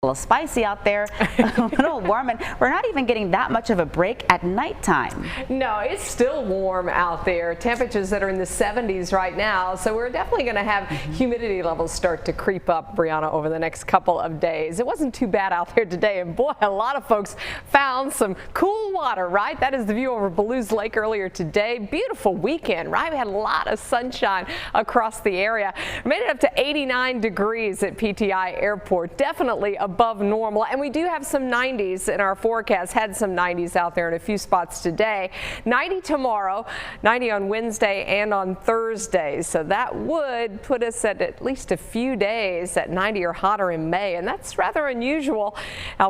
A little spicy out there, a little warm, and we're not even getting that much of a break at nighttime. No, it's still warm out there. Temperatures that are in the 70s right now, so we're definitely going to have humidity levels start to creep up, Brianna, over the next couple of days. It wasn't too bad out there today, and boy, a lot of folks found some cool water, right? That is the view over Ballew's Lake earlier today. Beautiful weekend, right? We had a lot of sunshine across the area. We made it up to 89 degrees at PTI Airport. Definitely above normal, and we do have some 90s in our forecast. Had some 90s out there in a few spots today. 90 tomorrow, 90 on Wednesday and on Thursday, so that would put us at least a few days at 90 or hotter in May, and that's rather unusual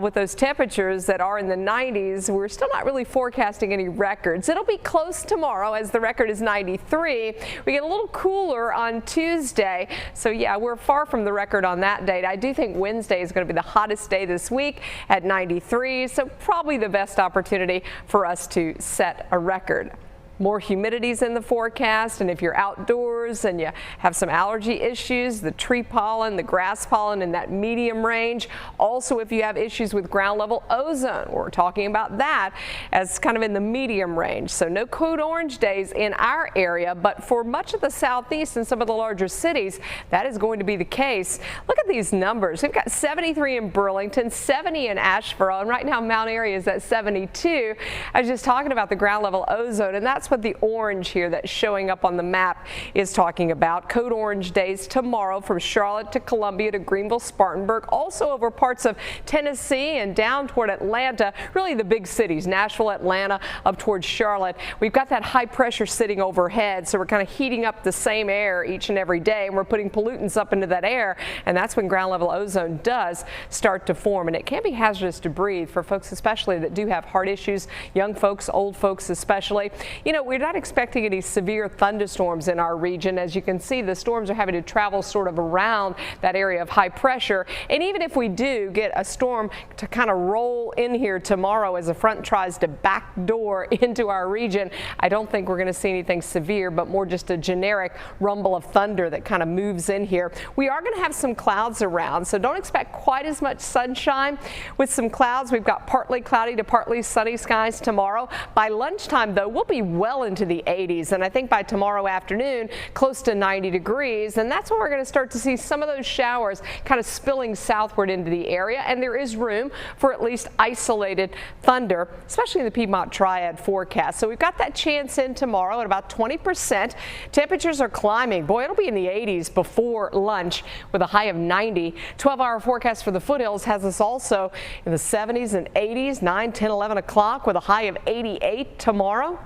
with those temperatures that are in the 90s. We're still not really forecasting any records. It'll be close tomorrow as the record is 93. We get a little cooler on Tuesday, so yeah, we're far from the record on that date. I do think Wednesday is going to be the hottest day this week at 93, so probably the best opportunity for us to set a record. More humidity's in the forecast, and if you're outdoors and you have some allergy issues, the tree pollen, the grass pollen in that medium range. Also, if you have issues with ground level ozone, we're talking about that as kind of in the medium range. So no code orange days in our area, but for much of the southeast and some of the larger cities, that is going to be the case. Look at these numbers. We've got 73 in Burlington, 70 in Asheboro, and right now Mount Airy is at 72. I was just talking about the ground level ozone, and that's what the orange here that's showing up on the map is talking about. Code orange days tomorrow from Charlotte to Columbia to Greenville, Spartanburg, also over parts of Tennessee and down toward Atlanta, really the big cities, Nashville, Atlanta, up towards Charlotte. We've got that high pressure sitting overhead, so we're kind of heating up the same air each and every day, and we're putting pollutants up into that air, and that's when ground level ozone does start to form, and it can be hazardous to breathe for folks especially that do have heart issues, young folks, old folks especially. You know, we're not expecting any severe thunderstorms in our region. As you can see, the storms are having to travel sort of around that area of high pressure. And even if we do get a storm to kind of roll in here tomorrow as a front tries to backdoor into our region, I don't think we're going to see anything severe, but more just a generic rumble of thunder that kind of moves in here. We are going to have some clouds around, so don't expect quite as much sunshine. With some clouds, we've got partly cloudy to partly sunny skies tomorrow. By lunchtime, though, we'll be well into the 80s, and I think by tomorrow afternoon close to 90 degrees, and that's when we're going to start to see some of those showers kind of spilling southward into the area, and there is room for at least isolated thunder, especially in the Piedmont Triad forecast. So we've got that chance in tomorrow at about 20%. Temperatures are climbing. Boy, it'll be in the 80s before lunch with a high of 90. 12-hour forecast for the foothills has us also in the 70s and 80s, 9, 10, 11 o'clock with a high of 88 tomorrow.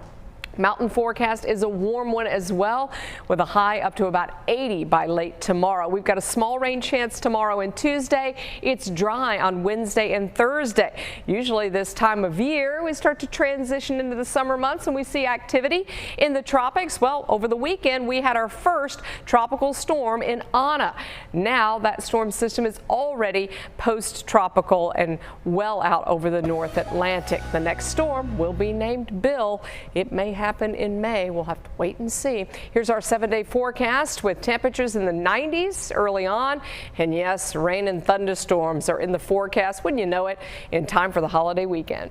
Mountain forecast is a warm one as well, with a high up to about 80 by late tomorrow. We've got a small rain chance tomorrow and Tuesday. It's dry on Wednesday and Thursday. Usually this time of year we start to transition into the summer months and we see activity in the tropics. Well, over the weekend we had our first tropical storm in Ana. Now that storm system is already post-tropical and well out over the North Atlantic. The next storm will be named Bill. It may happen in May. We'll have to wait and see. Here's our 7-day forecast with temperatures in the 90s early on, and yes, rain and thunderstorms are in the forecast, wouldn't you know it, in time for the holiday weekend.